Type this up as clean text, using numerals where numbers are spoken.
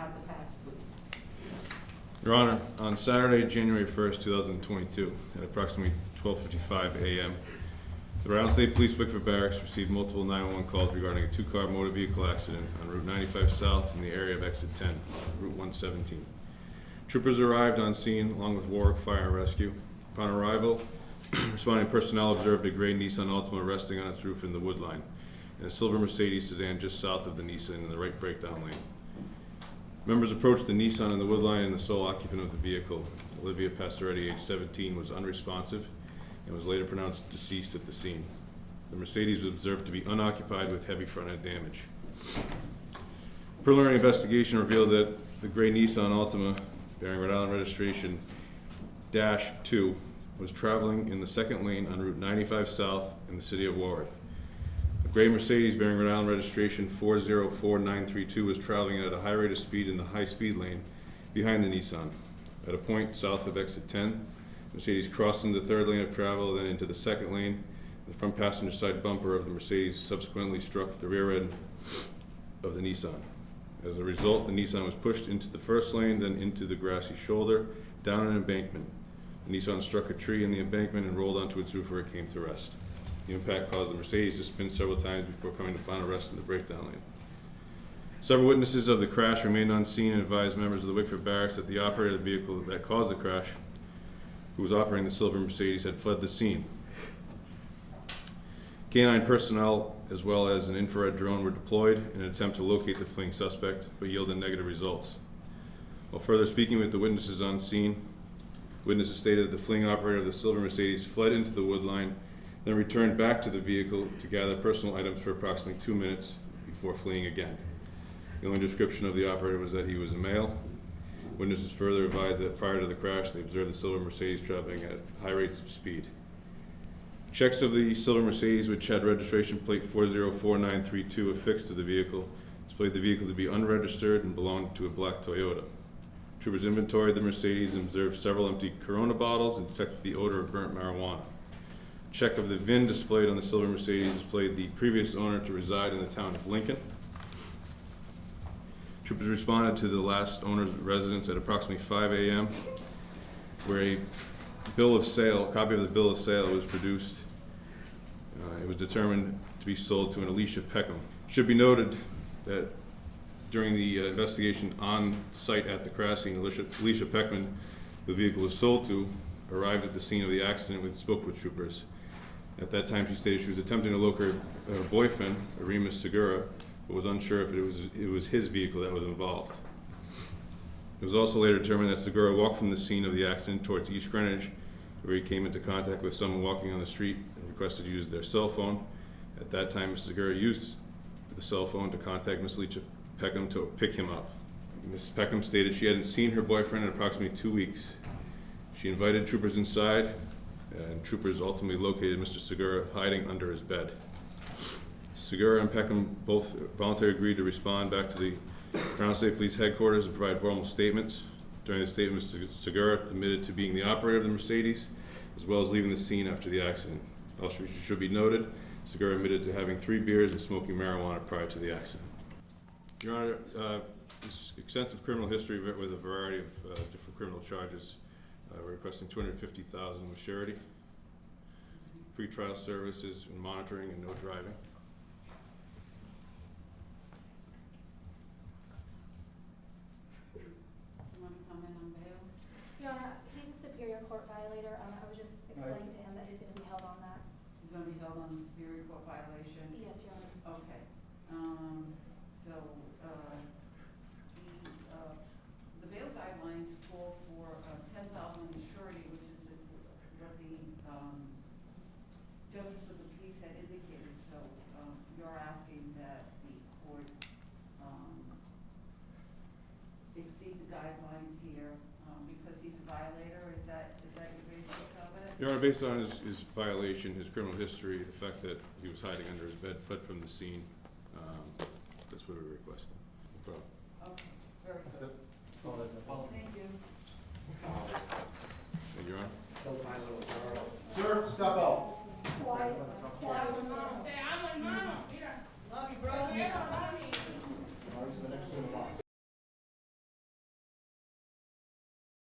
out the facts, please. Your Honor, on Saturday, January 1st, 2022, at approximately 12:55 a.m., the Rhode Island State Police Wickford Barracks received multiple 911 calls regarding a two-car motor vehicle accident on Route 95 South in the area of Exit 10, Route 117. Troopers arrived on scene along with Warwick Fire and Rescue. Upon arrival, responding personnel observed a gray Nissan Altima resting on its roof in the wood line, and a silver Mercedes sedan just south of the Nissan in the right breakdown lane. Members approached the Nissan in the wood line, and the sole occupant of the vehicle, Olivia Pastoretti, age 17, was unresponsive and was later pronounced deceased at the scene. The Mercedes was observed to be unoccupied with heavy front-end damage. Preliminary investigation revealed that the gray Nissan Altima, bearing Rhode Island registration -2, was traveling in the second lane on Route 95 South in the city of Warwick. A gray Mercedes bearing Rhode Island registration 404-932 was traveling at a high rate of speed in the high-speed lane behind the Nissan. At a point south of Exit 10, Mercedes crossed into the third lane of travel, then into the second lane. The front passenger side bumper of the Mercedes subsequently struck the rear end of the Nissan. As a result, the Nissan was pushed into the first lane, then into the grassy shoulder, down an embankment. The Nissan struck a tree in the embankment and rolled onto its roof where it came to rest. The impact caused the Mercedes to spin several times before coming to final rest in the breakdown lane. Several witnesses of the crash remained on scene and advised members of the Wickford Barracks that the operator of the vehicle that caused the crash, who was operating the silver Mercedes, had fled the scene. Canine personnel as well as an infrared drone were deployed in an attempt to locate the fleeing suspect, but yielded negative results. While further speaking with the witnesses on scene, witnesses stated that the fleeing operator of the silver Mercedes fled into the wood line, then returned back to the vehicle to gather personal items for approximately 2 minutes before fleeing again. The only description of the operator was that he was a male. Witnesses further advised that prior to the crash, they observed the silver Mercedes traveling at high rates of speed. Checks of the silver Mercedes, which had registration plate 404-932 affixed to the vehicle, displayed the vehicle to be unregistered and belonged to a black Toyota. Troopers inventoried the Mercedes and observed several empty Corona bottles and detected the odor of burnt marijuana. Check of the VIN displayed on the silver Mercedes displayed the previous owner to reside in the town of Lincoln. Troopers responded to the last owner's residence at approximately 5 a.m., where a copy of the bill of sale was produced. It was determined to be sold to an Alicia Peckham. It should be noted that during the investigation on site at the crash scene, Alicia Peckham, the vehicle was sold to, arrived at the scene of the accident and spoke with troopers. At that time, she stated she was attempting to locate her boyfriend, Aramis Segura, but was unsure if it was his vehicle that was involved. It was also later determined that Segura walked from the scene of the accident towards East Greenwich, where he came into contact with someone walking on the street and requested to use their cell phone. At that time, Mr. Segura used the cell phone to contact Ms. Alicia Peckham to pick him up. Ms. Peckham stated she hadn't seen her boyfriend in approximately 2 weeks. She invited troopers inside, and troopers ultimately located Mr. Segura hiding under his bed. Segura and Peckham both voluntarily agreed to respond back to the Crown State Police Headquarters and provide formal statements. During the statement, Mr. Segura admitted to being the operator of the Mercedes, as well as leaving the scene after the accident. Also, it should be noted, Segura admitted to having 3 beers and smoking marijuana prior to the accident. Your Honor, this extensive criminal history with a variety of different criminal charges. We're requesting $250,000 with surety, pre-trial services and monitoring, and no driving. Your Honor, he's a Superior Court violator. I was just explaining to him that he's going to be held on that. He's going to be held on the Superior Court violation? Yes, Your Honor. Okay. The bail guidelines call for $10,000 in surety, which is what the Justice of the Peace had indicated. So you're asking that the court exceed the guidelines here because he's a violator. Is that your basis of it? Your Honor, based on his violation, his criminal history, the fact that he was hiding under his bed, fled from the scene, that's what we're requesting.